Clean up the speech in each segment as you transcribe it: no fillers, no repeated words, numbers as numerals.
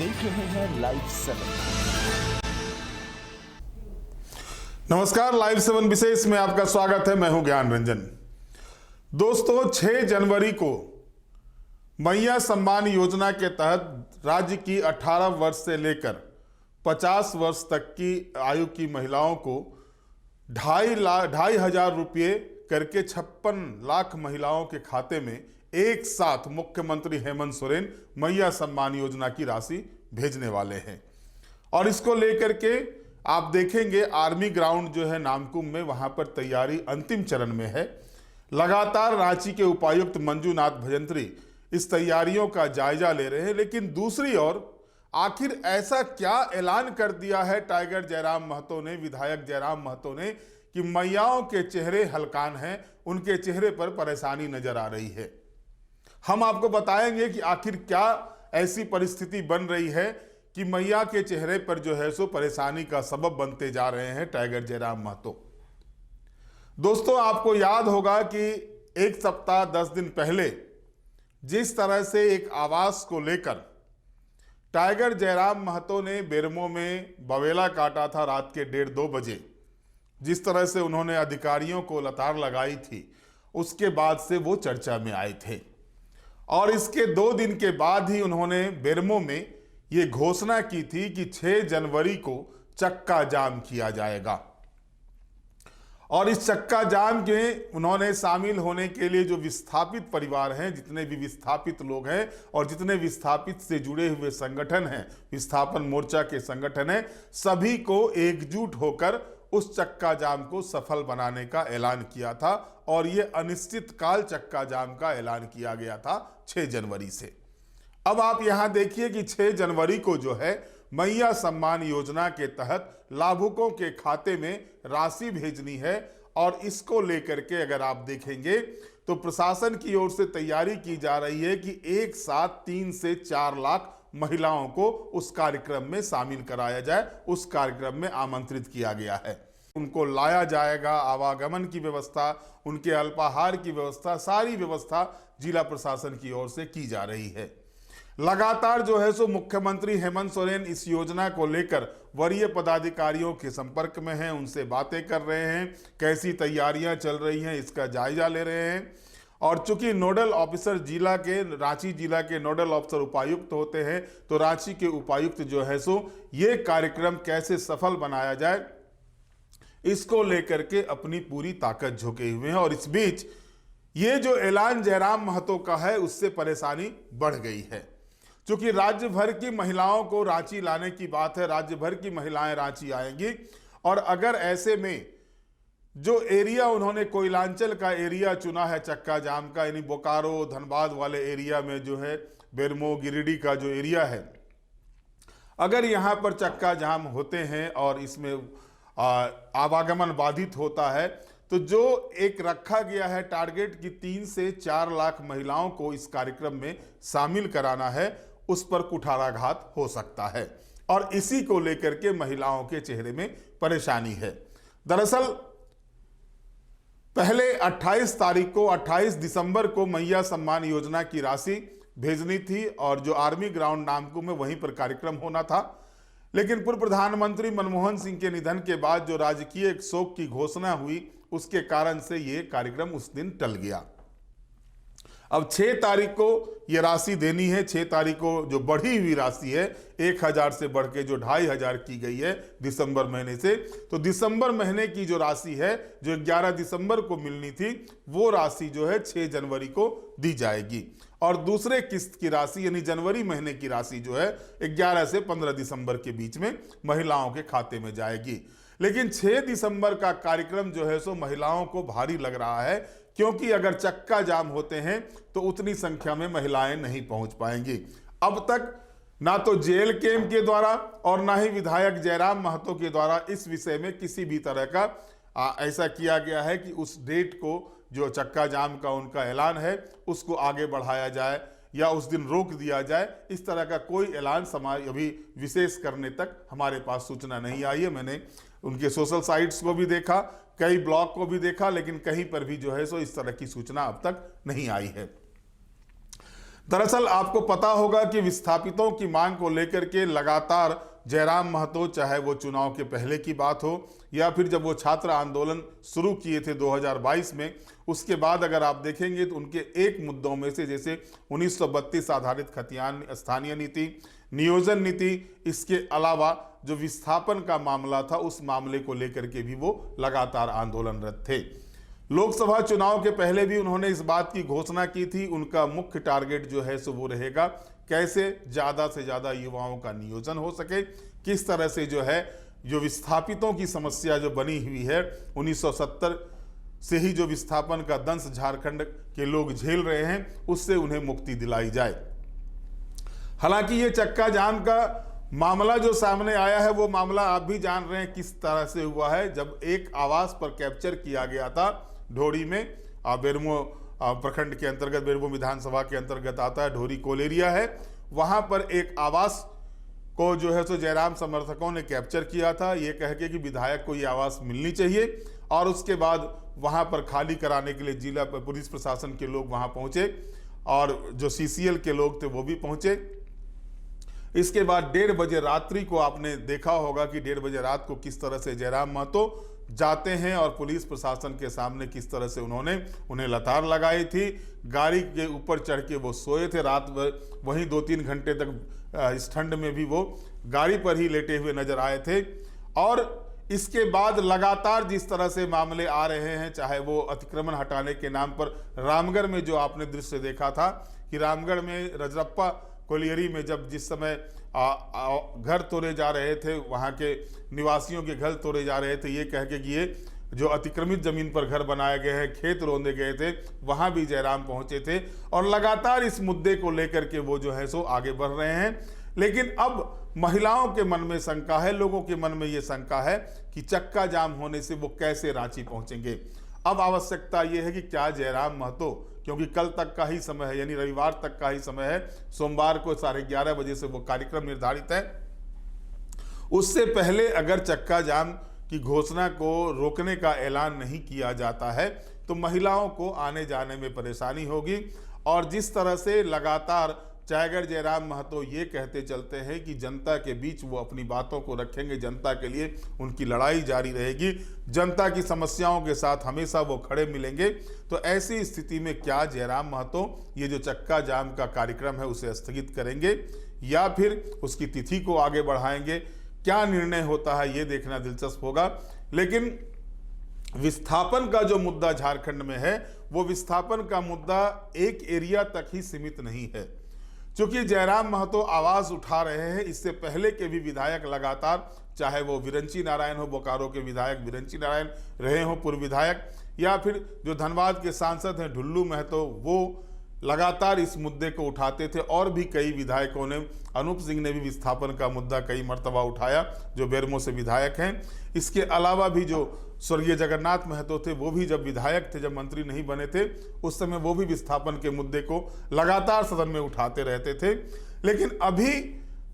देख रहे हैं लाइव 7। नमस्कार, लाइव 7 विशेष में आपका स्वागत है। मैं हूं ज्ञान रंजन। दोस्तों, 6 जनवरी को मैया सम्मान योजना के तहत राज्य की 18 वर्ष से लेकर 50 वर्ष तक की आयु की महिलाओं को 2,500 रुपये करके 56 लाख महिलाओं के खाते में एक साथ मुख्यमंत्री हेमंत सोरेन मैया सम्मान योजना की राशि भेजने वाले हैं। और इसको लेकर के आप देखेंगे आर्मी ग्राउंड जो है नामकुम में, वहां पर तैयारी अंतिम चरण में है। लगातार रांची के उपायुक्त मंजूनाथ भजंत्री इस तैयारियों का जायजा ले रहे हैं। लेकिन दूसरी ओर आखिर ऐसा क्या ऐलान कर दिया है टाइगर जयराम महतो ने, विधायक जयराम महतो ने, कि मैयाओं के चेहरे हलकान हैं, उनके चेहरे पर परेशानी नजर आ रही है। हम आपको बताएंगे कि आखिर क्या ऐसी परिस्थिति बन रही है कि मैया के चेहरे पर जो है सो परेशानी का सबब बनते जा रहे हैं टाइगर जयराम महतो। दोस्तों, आपको याद होगा कि एक सप्ताह 10 दिन पहले जिस तरह से एक आवास को लेकर टाइगर जयराम महतो ने बेरमो में बवेला काटा था रात के 1:30-2 बजे, जिस तरह से उन्होंने अधिकारियों को लतार लगाई थी, उसके बाद से वो चर्चा में आए थे। और इसके 2 दिन के बाद ही उन्होंने बेरमो में ये घोषणा की थी कि 6 जनवरी को चक्का जाम किया जाएगा। और इस चक्का जाम के उन्होंने शामिल होने के लिए जो विस्थापित परिवार हैं, जितने भी विस्थापित लोग हैं और जितने विस्थापित से जुड़े हुए संगठन हैं, विस्थापन मोर्चा के संगठन हैं, सभी को एकजुट होकर उस चक्का जाम को सफल बनाने का ऐलान किया था। और यह अनिश्चित काल चक्का जाम का ऐलान किया गया था 6 जनवरी से। अब आप यहां देखिए कि 6 जनवरी को जो है मैया सम्मान योजना के तहत लाभुकों के खाते में राशि भेजनी है। और इसको लेकर के अगर आप देखेंगे तो प्रशासन की ओर से तैयारी की जा रही है कि एक साथ 3 से 4 लाख महिलाओं को उस कार्यक्रम में शामिल कराया जाए। उस कार्यक्रम में आमंत्रित किया गया है, उनको लाया जाएगा। आवागमन की व्यवस्था, उनके अल्पाहार की व्यवस्था, सारी व्यवस्था जिला प्रशासन की ओर से की जा रही है। लगातार जो है सो मुख्यमंत्री हेमंत सोरेन इस योजना को लेकर वरीय पदाधिकारियों के संपर्क में हैं, उनसे बातें कर रहे हैं, कैसी तैयारियां चल रही हैं इसका जायजा ले रहे हैं। और चूंकि नोडल ऑफिसर जिला के, रांची जिला के नोडल ऑफिसर उपायुक्त होते हैं, तो रांची के उपायुक्त जो है सो ये कार्यक्रम कैसे सफल बनाया जाए इसको लेकर के अपनी पूरी ताकत झोंके हुए हैं। और इस बीच ये जो ऐलान जयराम महतो का है, उससे परेशानी बढ़ गई है। क्योंकि राज्य भर की महिलाओं को रांची लाने की बात है, राज्य भर की महिलाएं रांची आएंगी। और अगर ऐसे में जो एरिया उन्होंने कोयलांचल का एरिया चुना है चक्का जाम का, यानी बोकारो धनबाद वाले एरिया में जो है बेरमो गिरिडीह का जो एरिया है, अगर यहां पर चक्का जाम होते हैं और इसमें आवागमन बाधित होता है, तो जो एक रखा गया है टारगेट की 3 से 4 लाख महिलाओं को इस कार्यक्रम में शामिल कराना है, उस पर कुठाराघात हो सकता है। और इसी को लेकर के महिलाओं के चेहरे में परेशानी है। दरअसल पहले 28 दिसंबर को मैया सम्मान योजना की राशि भेजनी थी और जो आर्मी ग्राउंड नामकुम में वहीं पर कार्यक्रम होना था। लेकिन पूर्व प्रधानमंत्री मनमोहन सिंह के निधन के बाद जो राजकीय शोक की घोषणा हुई, उसके कारण से यह कार्यक्रम उस दिन टल गया। अब 6 तारीख को यह राशि देनी है। 6 तारीख को जो बढ़ी हुई राशि है 1000 से बढ़ के जो 2500 की गई है दिसंबर महीने से, तो दिसंबर महीने की जो राशि है जो 11 दिसंबर को मिलनी थी, वो राशि जो है 6 जनवरी को दी जाएगी। और दूसरे किस्त की राशि यानी जनवरी महीने की राशि जो है 11 से 15 दिसंबर के बीच में महिलाओं के खाते में जाएगी। लेकिन 6 दिसंबर का कार्यक्रम जो है सो महिलाओं को भारी लग रहा है, क्योंकि अगर चक्का जाम होते हैं तो उतनी संख्या में महिलाएं नहीं पहुंच पाएंगी। अब तक ना तो जेल कैंप के द्वारा और ना ही विधायक जयराम महतो के द्वारा इस विषय में किसी भी तरह का ऐसा किया गया है कि उस डेट को, जो चक्का जाम का उनका ऐलान है, उसको आगे बढ़ाया जाए या उस दिन रोक दिया जाए। इस तरह का कोई ऐलान समाज अभी विशेष करने तक हमारे पास सूचना नहीं आई है। मैंने उनके सोशल साइट्स को भी देखा, कई ब्लॉग को भी देखा, लेकिन कहीं पर भी जो है सो इस तरह की सूचना अब तक नहीं आई है। दरअसल आपको पता होगा कि विस्थापितों की मांग को लेकर के लगातार जयराम महतो, चाहे वो चुनाव के पहले की बात हो या फिर जब वो छात्र आंदोलन शुरू किए थे 2022 में, उसके बाद अगर आप देखेंगे तो उनके एक मुद्दों में से जैसे 1932 आधारित खतियान स्थानीय नीति, नियोजन नीति, इसके अलावा जो विस्थापन का मामला था उस मामले को लेकर के भी वो लगातार आंदोलनरत थे। लोकसभा चुनाव के पहले भी उन्होंने इस बात की घोषणा की थी, उनका मुख्य टारगेट जो है सो वो रहेगा कैसे ज़्यादा से ज़्यादा युवाओं का नियोजन हो सके, किस तरह से जो है जो विस्थापितों की समस्या जो बनी हुई है 1970 से ही जो विस्थापन का दंश झारखंड के लोग झेल रहे हैं उससे उन्हें मुक्ति दिलाई जाए। हालांकि ये चक्का जाम का मामला जो सामने आया है वो मामला आप भी जान रहे हैं किस तरह से हुआ है। जब एक आवास पर कैप्चर किया गया था ढोरी में, बेरमो प्रखंड के अंतर्गत, बेरमो विधानसभा के अंतर्गत आता है, ढोरी कोलेरिया है, वहां पर एक आवास को जो है सो जयराम समर्थकों ने कैप्चर किया था, ये कह के कि विधायक को ये आवास मिलनी चाहिए। और उसके बाद वहां पर खाली कराने के लिए जिला पुलिस प्रशासन के लोग वहां पहुंचे और जो CCL के लोग थे वो भी पहुंचे। इसके बाद 1:30 बजे रात्रि को आपने देखा होगा कि 1:30 बजे रात को किस तरह से जयराम महतो जाते हैं और पुलिस प्रशासन के सामने किस तरह से उन्होंने उन्हें लतार लगाई थी। गाड़ी के ऊपर चढ़ के वो सोए थे रात भर, वहीं 2-3 घंटे तक इस ठंड में भी वो गाड़ी पर ही लेटे हुए नजर आए थे। और इसके बाद लगातार जिस तरह से मामले आ रहे हैं, चाहे वो अतिक्रमण हटाने के नाम पर रामगढ़ में जो आपने दृश्य देखा था कि रामगढ़ में रजरप्पा कोलियरी में जब जिस समय घर तोड़े जा रहे थे, वहाँ के निवासियों के घर तोड़े जा रहे थे, ये कह के कि ये जो अतिक्रमित जमीन पर घर बनाए गए हैं, खेत रोंदे गए थे, वहाँ भी जयराम पहुँचे थे और लगातार इस मुद्दे को लेकर के वो जो है सो आगे बढ़ रहे हैं। लेकिन अब महिलाओं के मन में शंका है, लोगों के मन में ये शंका है कि चक्का जाम होने से वो कैसे रांची पहुँचेंगे। अब आवश्यकता ये है कि क्या जयराम महतो, क्योंकि कल तक का ही समय है, यानी रविवार तक का ही समय है, सोमवार को 11:30 बजे से वो कार्यक्रम निर्धारित है, उससे पहले अगर चक्का जाम की घोषणा को रोकने का ऐलान नहीं किया जाता है तो महिलाओं को आने जाने में परेशानी होगी। और जिस तरह से लगातार टाइगर जयराम महतो ये कहते चलते हैं कि जनता के बीच वो अपनी बातों को रखेंगे, जनता के लिए उनकी लड़ाई जारी रहेगी, जनता की समस्याओं के साथ हमेशा वो खड़े मिलेंगे, तो ऐसी स्थिति में क्या जयराम महतो ये जो चक्का जाम का कार्यक्रम है उसे स्थगित करेंगे या फिर उसकी तिथि को आगे बढ़ाएंगे? क्या निर्णय होता है ये देखना दिलचस्प होगा। लेकिन विस्थापन का जो मुद्दा झारखंड में है वो विस्थापन का मुद्दा एक एरिया तक ही सीमित नहीं है। चूंकि जयराम महतो आवाज उठा रहे हैं, इससे पहले के भी विधायक लगातार, चाहे वो विरंची नारायण हो, बोकारो के विधायक विरंची नारायण रहे हो पूर्व विधायक, या फिर जो धनबाद के सांसद हैं ढुल्लू महतो, वो लगातार इस मुद्दे को उठाते थे। और भी कई विधायकों ने, अनूप सिंह ने भी विस्थापन का मुद्दा कई मर्तबा उठाया जो बेरमो से विधायक हैं। इसके अलावा भी जो स्वर्गीय जगन्नाथ महतो थे वो भी जब विधायक थे, जब मंत्री नहीं बने थे, उस समय वो भी विस्थापन के मुद्दे को लगातार सदन में उठाते रहते थे। लेकिन अभी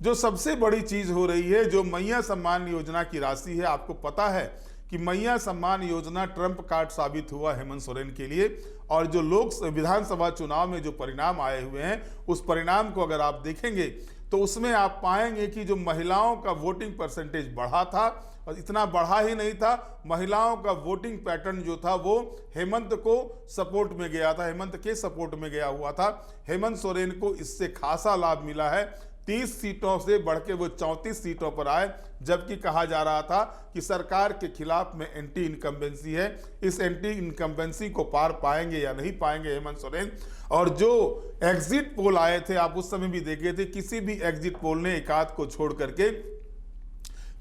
जो सबसे बड़ी चीज हो रही है, जो मैया सम्मान योजना की राशि है, आपको पता है कि मैया सम्मान योजना ट्रंप कार्ड साबित हुआ हेमंत सोरेन के लिए। और जो विधानसभा चुनाव में जो परिणाम आए हुए हैं उस परिणाम को अगर आप देखेंगे तो उसमें आप पाएंगे कि जो महिलाओं का वोटिंग परसेंटेज बढ़ा था, और इतना बढ़ा ही नहीं था, महिलाओं का वोटिंग पैटर्न जो था वो हेमंत को सपोर्ट में गया था, हेमंत के सपोर्ट में गया हुआ था। हेमंत सोरेन को इससे खासा लाभ मिला है, 30 सीटों से बढ़ के वो 34 सीटों पर आए, जबकि कहा जा रहा था कि सरकार के खिलाफ में एंटी इनकम्बेंसी है, इस एंटी इनकम्बेंसी को पार पाएंगे या नहीं पाएंगे हेमंत सोरेन। और जो एग्जिट पोल आए थे, आप उस समय भी देखे थे, किसी भी एग्जिट पोल ने एकाध को छोड़ करके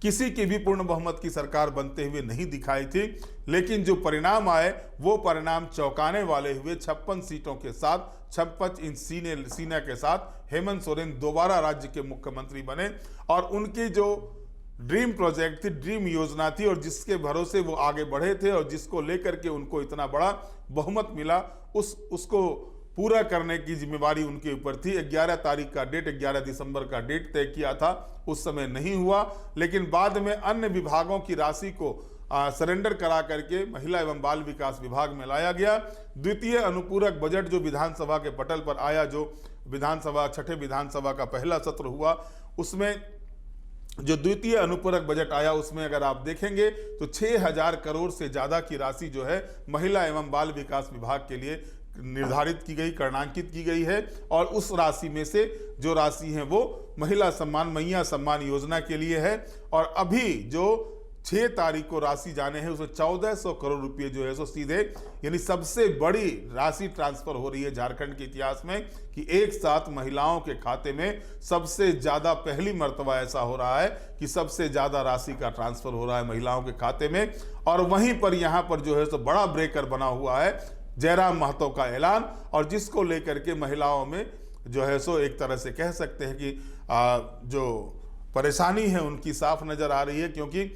किसी की भी पूर्ण बहुमत की सरकार बनते हुए नहीं दिखाई थी। लेकिन जो परिणाम आए वो परिणाम चौंकाने वाले हुए। 56 सीटों के साथ, 56 इंच सीना के साथ हेमंत सोरेन दोबारा राज्य के मुख्यमंत्री बने। और उनकी जो ड्रीम प्रोजेक्ट थी, ड्रीम योजना थी, और जिसके भरोसे वो आगे बढ़े थे और जिसको लेकर के उनको इतना बड़ा बहुमत मिला, उसको पूरा करने की जिम्मेवारी उनके ऊपर थी। 11 तारीख का डेट, 11 दिसंबर का डेट तय किया था, उस समय नहीं हुआ। लेकिन बाद में अन्य विभागों की राशि को सरेंडर करा करके महिला एवं बाल विकास विभाग में लाया गया। द्वितीय अनुपूरक बजट जो विधानसभा के पटल पर आया, जो विधानसभा छठे विधानसभा का पहला सत्र हुआ, उसमें जो द्वितीय अनुपूरक बजट आया उसमें अगर आप देखेंगे तो 6,000 करोड़ से ज़्यादा की राशि जो है महिला एवं बाल विकास विभाग के लिए निर्धारित की गई, कर्णांकित की गई है। और उस राशि में से जो राशि है वो महिला सम्मान, मैया सम्मान योजना के लिए है। और अभी जो 6 तारीख को राशि जाने हैं उसमें 1400 करोड़ रुपए जो है सो सीधे, यानी सबसे बड़ी राशि ट्रांसफर हो रही है झारखंड के इतिहास में कि एक साथ महिलाओं के खाते में सबसे ज्यादा, पहली मर्तबा ऐसा हो रहा है कि सबसे ज्यादा राशि का ट्रांसफर हो रहा है महिलाओं के खाते में। और वहीं पर यहाँ पर जो है सो बड़ा ब्रेकर बना हुआ है जयराम महतो का ऐलान, और जिसको लेकर के महिलाओं में जो है सो एक तरह से कह सकते हैं कि जो परेशानी है उनकी साफ नजर आ रही है। क्योंकि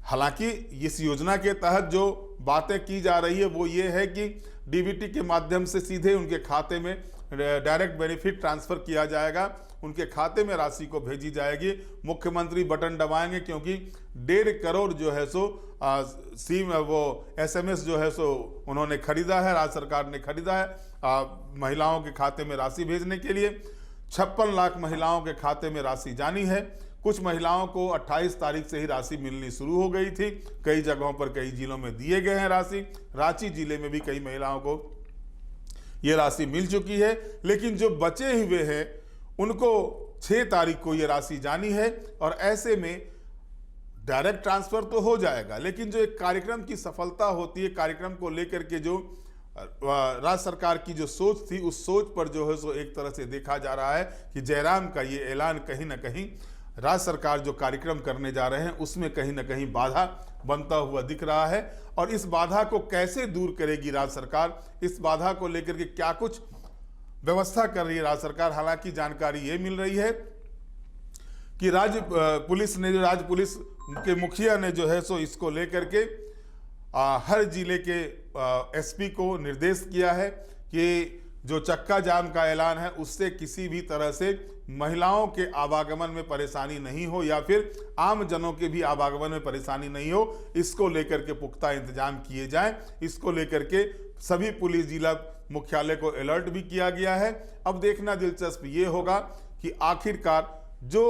हालांकि इस योजना के तहत जो बातें की जा रही है वो ये है कि डीबीटी के माध्यम से सीधे उनके खाते में डायरेक्ट बेनिफिट ट्रांसफर किया जाएगा, उनके खाते में राशि को भेजी जाएगी। मुख्यमंत्री बटन दबाएंगे क्योंकि 1.5 करोड़ जो है सो सिम, वो SMS जो है सो उन्होंने खरीदा है, राज्य सरकार ने खरीदा है महिलाओं के खाते में राशि भेजने के लिए। 56 लाख महिलाओं के खाते में राशि जानी है। कुछ महिलाओं को 28 तारीख से ही राशि मिलनी शुरू हो गई थी, कई जगहों पर कई जिलों में दिए गए हैं राशि। रांची जिले में भी कई महिलाओं को ये राशि मिल चुकी है, लेकिन जो बचे हुए हैं उनको 6 तारीख को ये राशि जानी है। और ऐसे में डायरेक्ट ट्रांसफर तो हो जाएगा, लेकिन जो एक कार्यक्रम की सफलता होती है, कार्यक्रम को लेकर के जो राज्य सरकार की जो सोच थी, उस सोच पर जो है सो एक तरह से देखा जा रहा है कि जयराम का ये ऐलान कहीं ना कहीं राज्य सरकार जो कार्यक्रम करने जा रहे हैं उसमें कहीं ना कहीं बाधा बनता हुआ दिख रहा है। और इस बाधा को कैसे दूर करेगी राज्य सरकार, इस बाधा को लेकर के क्या कुछ व्यवस्था कर रही है राज्य सरकार। हालांकि जानकारी ये मिल रही है कि राज्य पुलिस के मुखिया ने जो है सो इसको लेकर के हर जिले के SP को निर्देश किया है कि जो चक्का जाम का ऐलान है उससे किसी भी तरह से महिलाओं के आवागमन में परेशानी नहीं हो, या फिर आम जनों के भी आवागमन में परेशानी नहीं हो, इसको लेकर के पुख्ता इंतजाम किए जाएं। इसको लेकर के सभी पुलिस जिला मुख्यालय को अलर्ट भी किया गया है। अब देखना दिलचस्प ये होगा कि आखिरकार जो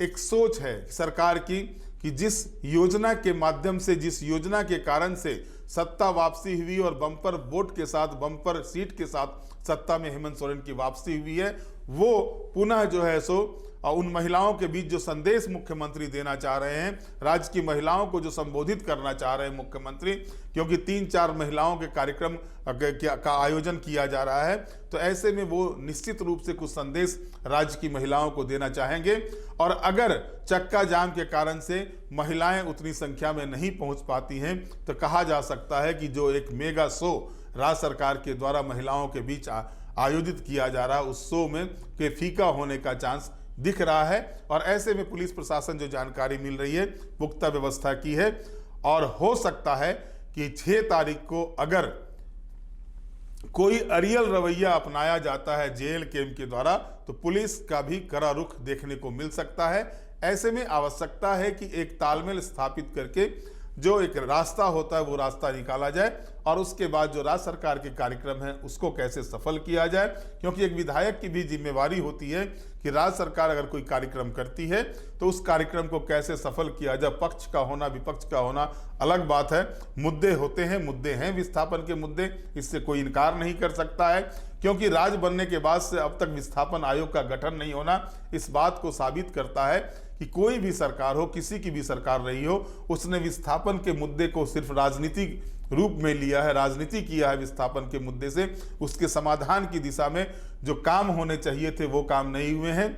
एक सोच है सरकार की कि जिस योजना के माध्यम से, जिस योजना के कारण से सत्ता वापसी हुई और बम्पर वोट के साथ, बम्पर सीट के साथ सत्ता में हेमंत सोरेन की वापसी हुई है, वो पुनः जो है सो उन महिलाओं के बीच जो संदेश मुख्यमंत्री देना चाह रहे हैं, राज्य की महिलाओं को जो संबोधित करना चाह रहे हैं मुख्यमंत्री, क्योंकि 3-4 महिलाओं के कार्यक्रम का आयोजन किया जा रहा है, तो ऐसे में वो निश्चित रूप से कुछ संदेश राज्य की महिलाओं को देना चाहेंगे। और अगर चक्का जाम के कारण से महिलाएं उतनी संख्या में नहीं पहुंच पाती हैं तो कहा जा सकता है कि जो एक मेगा शो राज्य सरकार के द्वारा महिलाओं के बीच आयोजित किया जा रहा है, उस शो में के फीका होने का चांस दिख रहा है। और ऐसे में पुलिस प्रशासन जो जानकारी मिल रही है पुख्ता व्यवस्था की है, और हो सकता है कि 6 तारीख को अगर कोई अरियल रवैया अपनाया जाता है JL-KM के द्वारा तो पुलिस का भी कड़ा रुख देखने को मिल सकता है। ऐसे में आवश्यकता है कि एक तालमेल स्थापित करके जो एक रास्ता होता है वो रास्ता निकाला जाए, और उसके बाद जो राज्य सरकार के कार्यक्रम है उसको कैसे सफल किया जाए। क्योंकि एक विधायक की भी जिम्मेवारी होती है कि राज्य सरकार अगर कोई कार्यक्रम करती है तो उस कार्यक्रम को कैसे सफल किया जाए। पक्ष का होना, विपक्ष का होना अलग बात है, मुद्दे होते हैं, मुद्दे हैं विस्थापन के मुद्दे, इससे कोई इनकार नहीं कर सकता है। क्योंकि राज्य बनने के बाद से अब तक विस्थापन आयोग का गठन नहीं होना इस बात को साबित करता है कि कोई भी सरकार हो, किसी की भी सरकार रही हो, उसने विस्थापन के मुद्दे को सिर्फ राजनीतिक रूप में लिया है, राजनीति किया है विस्थापन के मुद्दे से। उसके समाधान की दिशा में जो काम होने चाहिए थे वो काम नहीं हुए हैं।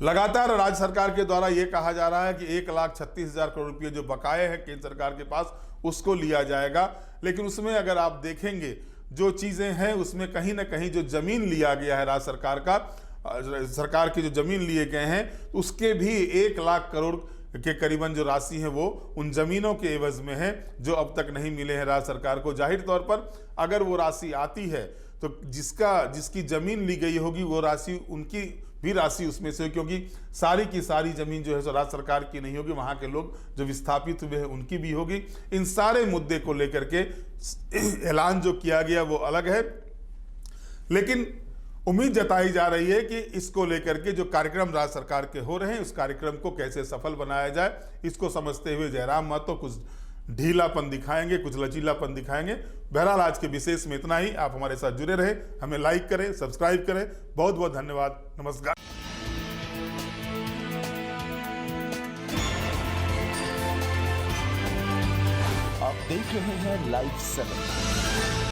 लगातार राज्य सरकार के द्वारा यह कहा जा रहा है कि 1,36,000 करोड़ रुपये जो बकाये हैं केंद्र सरकार के पास उसको लिया जाएगा, लेकिन उसमें अगर आप देखेंगे जो चीजें हैं उसमें कहीं ना कहीं जो जमीन लिया गया है राज्य सरकार का, सरकार की जो जमीन लिए गए हैं उसके भी 1 लाख करोड़ के करीबन जो राशि है वो उन जमीनों के एवज में है जो अब तक नहीं मिले हैं राज्य सरकार को। जाहिर तौर पर अगर वो राशि आती है तो जिसकी जमीन ली गई होगी वो राशि, उनकी भी राशि उसमें से, क्योंकि सारी की सारी जमीन जो है सो राज्य सरकार की नहीं होगी, वहां के लोग जो विस्थापित हुए हैं उनकी भी होगी। इन सारे मुद्दे को लेकर के ऐलान जो किया गया वो अलग है, लेकिन उम्मीद जताई जा रही है कि इसको लेकर के जो कार्यक्रम राज्य सरकार के हो रहे हैं उस कार्यक्रम को कैसे सफल बनाया जाए, इसको समझते हुए जयराम महतो कुछ ढीलापन दिखाएंगे, कुछ लचीलापन दिखाएंगे। बहरहाल आज के विशेष में इतना ही। आप हमारे साथ जुड़े रहे, हमें लाइक करें, सब्सक्राइब करें। बहुत बहुत धन्यवाद। नमस्कार। आप देख रहे हैं लाइव 7।